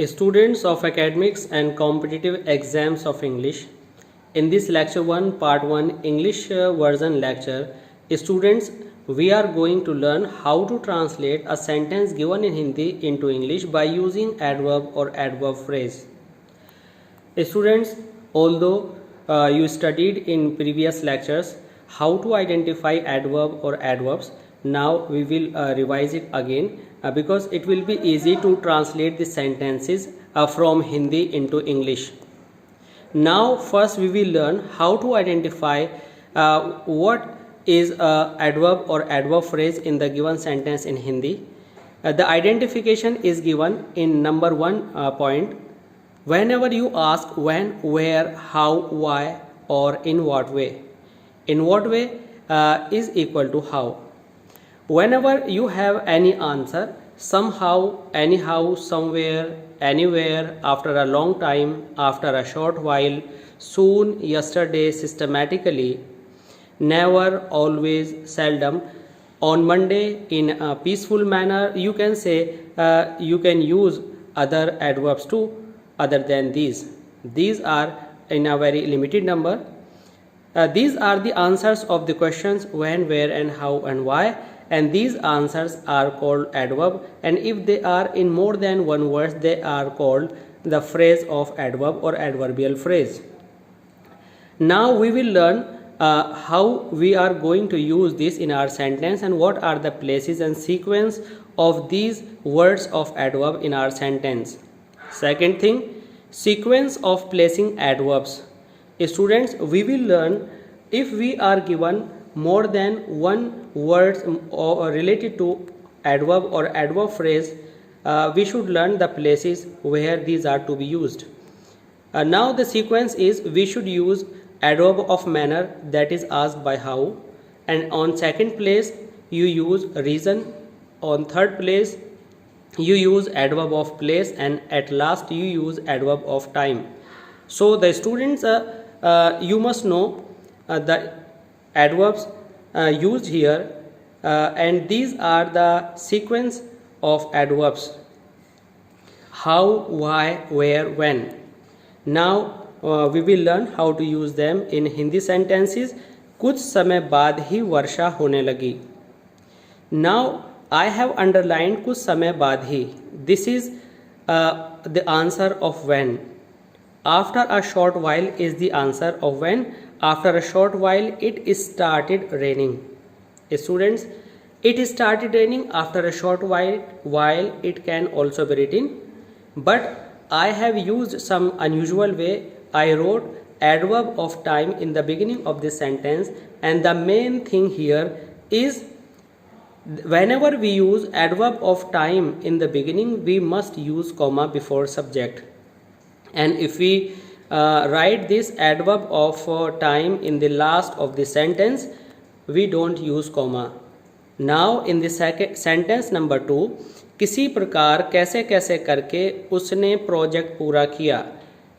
Students of academics and competitive exams of English. In this lecture 1 part 1 English version lecture, students, we are going to learn how to translate a sentence given in Hindi into English by using adverb or adverb phrase. Students, although you studied in previous lectures how to identify adverb or adverbs, now we will revise it again because it will be easy to translate the sentences from Hindi into English. Now first we will learn how to identify what is adverb or adverb phrase in the given sentence in Hindi. The identification is given in number 1 point. Whenever you ask when, where, how, why or in what way is equal to how. Whenever you have any answer, somehow, anyhow, somewhere, anywhere, after a long time, after a short while, soon, yesterday, systematically, never, always, seldom, on Monday, in a peaceful manner, you can say, you can use other adverbs too other than these. These are in a very limited number. These are the answers of the questions when, where and how and why, and these answers are called adverb, and if they are in more than one word they are called the phrase of adverb or adverbial phrase. Now we will learn how we are going to use this in our sentence and what are the places and sequence of these words of adverb in our sentence. Second thing, sequence of placing adverbs. Students, we will learn if we are given more than one word related to adverb or adverb phrase, we should learn the places where these are to be used. Now the sequence is we should use adverb of manner, that is asked by how, and on second place you use reason, on third place you use adverb of place, and at last you use adverb of time. So the students, you must know the adverbs used here, and these are the sequence of adverbs: how, why, where, when. Now we will learn how to use them in Hindi sentences. कुछ समय बाद ही वर्षा होने लगी. Now I have underlined कुछ समय बाद ही. This is the answer of when. After a short while is the answer of when. After a short while it started raining. Students, it started raining after a short while it can also be written, but I have used some unusual way. I wrote adverb of time in the beginning of this sentence, and the main thing here is whenever we use adverb of time in the beginning we must use comma before subject, and if we write this adverb of time in the last of the sentence we don't use comma. Now in the second sentence number 2, किसी प्रकार कैसे कैसे करके उसने project पूरा किया.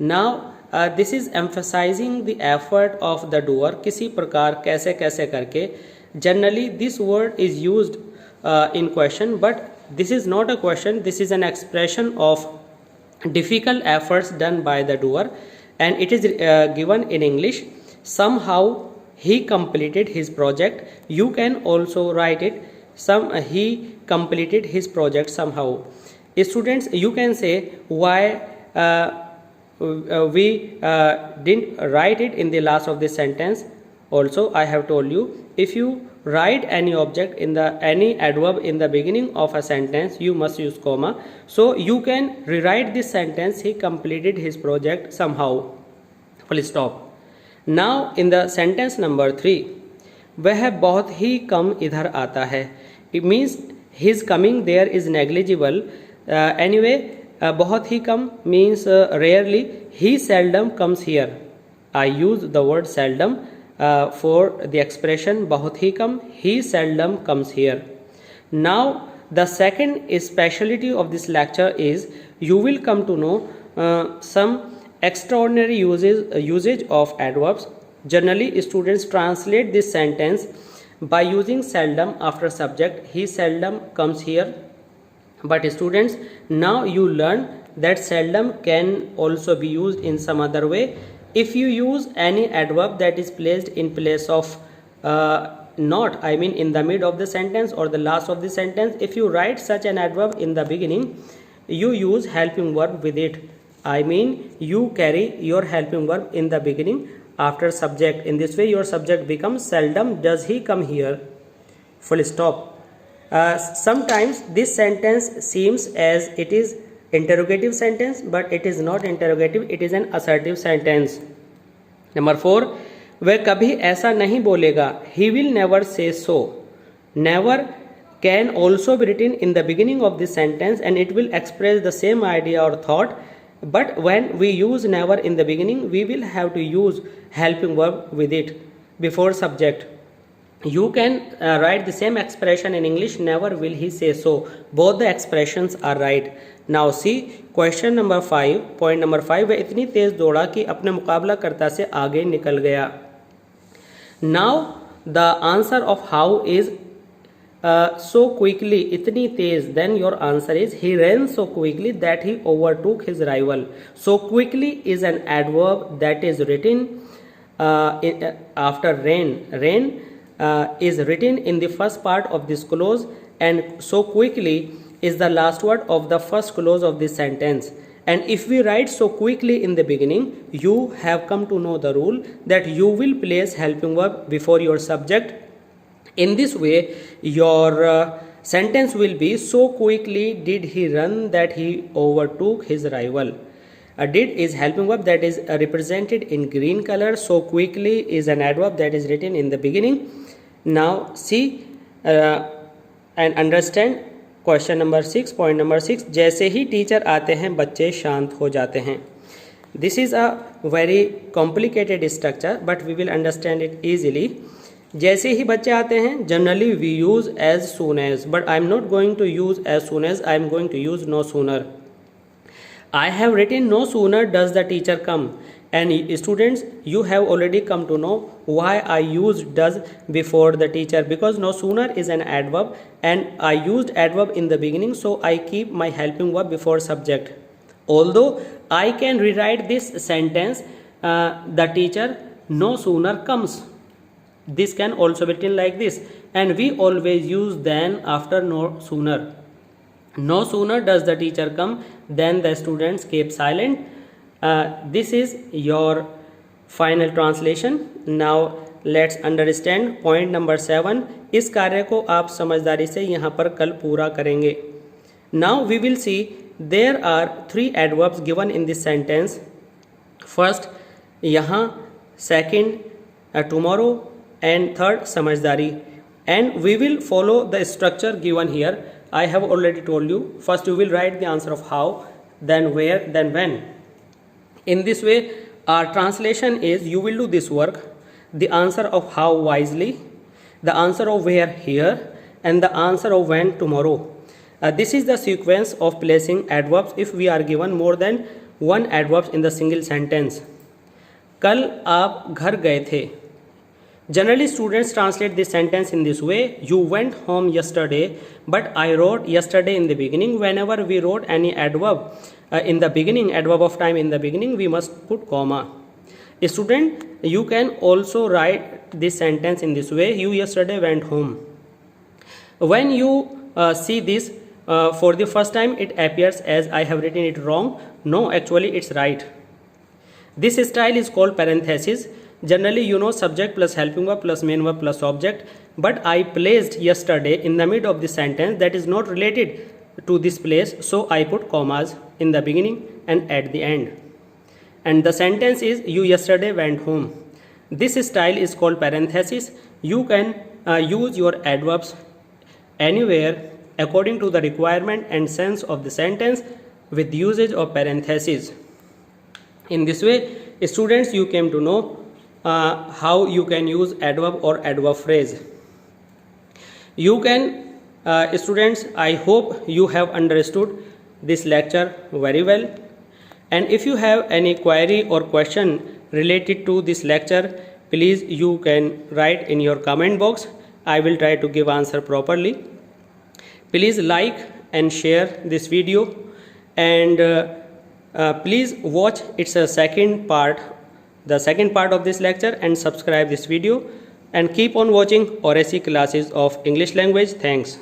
Now this is emphasizing the effort of the doer. किसी प्रकार कैसे कैसे करके. Generally this word is used in question, but this is not a question, this is an expression of difficult efforts done by the doer, and it is given in English. Somehow he completed his project. You can also write it he completed his project somehow. Students, you can say why we didn't write it in the last of this sentence. Also I have told you, if you write any object in any adverb in the beginning of a sentence you must use comma. So you can rewrite this sentence, he completed his project somehow, full stop. Now in the sentence number 3, वह बहुत ही कम इधर आता है. It means his coming there is negligible. Anyway, बहुत ही कम means rarely. He seldom comes here. I use the word seldom for the expression बहुत ही कम. He seldom comes here. Now the second speciality of this lecture is you will come to know some extraordinary usage of adverbs. Generally students translate this sentence by using seldom after subject. He seldom comes here. But students, now you learn that seldom can also be used in some other way. If you use any adverb that is placed in place of not, I mean in the mid of the sentence or the last of the sentence, if you write such an adverb in the beginning, you use helping verb with it. I mean you carry your helping verb in the beginning after subject. In this way your subject becomes seldom does he come here, full stop. Sometimes this sentence seems as it is interrogative sentence, but it is not interrogative, it is an assertive sentence. Number 4, वह कभी ऐसा नहीं बोलेगा, he will never say so. Never can also be written in the beginning of this sentence and it will express the same idea or thought, but when we use never in the beginning, we will have to use helping verb with it before subject. You can write the same expression in English, never will he say so. Both the expressions are right. Now see question number 5. Point number 5, वह इतनी तेज दौड़ा कि अपने मुकाबलाकर्ता से आगे निकल गया. Now the answer of how is so quickly, इतनी तेज, then your answer is he ran so quickly that he overtook his rival. So quickly is an adverb that is written after ran. Ran is written in the first part of this clause, and so quickly is the last word of the first clause of this sentence. And if we write so quickly in the beginning, you have come to know the rule that you will place helping verb before your subject. In this way your sentence will be so quickly did he run that he overtook his rival. Did is helping verb that is represented in green color. So quickly is an adverb that is written in the beginning. Now see and understand question number 6. Point number 6, जैसे ही teacher आते हैं बच्चे शांत हो जाते हैं. This is a very complicated structure but we will understand it easily. जैसे ही बच्चे आते हैं, generally we use as soon as, but I am not going to use as soon as, I am going to use no sooner. I have written no sooner does the teacher come, and students, you have already come to know why I used does before the teacher, because no sooner is an adverb and I used adverb in the beginning, so I keep my helping verb before subject. Although I can rewrite this sentence, the teacher no sooner comes. This can also be written like this, and we always use then after no sooner. No sooner does the teacher come then the students keep silent. This is your final translation. Now let's understand point number 7. इस कार्य को आप समझदारी से यहाँ पर कल पूरा करेंगे. Now we will see there are 3 adverbs given in this sentence. First यहाँ, second tomorrow, and third समझदारी. And we will follow the structure given here. I have already told you. First you will write the answer of how, then where, then when. In this way our translation is you will do this work, the answer of how wisely, the answer of where here, and the answer of when tomorrow. This is the sequence of placing adverbs if we are given more than one adverbs in the single sentence. कल आप घर गए थे. Generally students translate this sentence in this way. You went home yesterday, but I wrote yesterday in the beginning. Whenever we wrote any adverb in the beginning, adverb of time in the beginning, we must put comma. A student, you can also write this sentence in this way. You yesterday went home. When you see this for the first time, it appears as I have written it wrong. No, actually it's right. This style is called parenthesis. Generally you know subject plus helping verb plus main verb plus object, but I placed yesterday in the mid of the sentence that is not related to this place, so I put commas in the beginning and at the end, and the sentence is you yesterday went home. This style is called parenthesis. You can use your adverbs anywhere according to the requirement and sense of the sentence with usage of parenthesis. In this way students, you came to know how you can use adverb or adverb phrase. You can students, I hope you have understood this lecture very well, and if you have any query or question related to this lecture, please you can write in your comment box. I will try to give answer properly. Please like and share this video, and Please watch its the second part of this lecture, and subscribe this video, and keep on watching Oracy classes of English language. Thanks.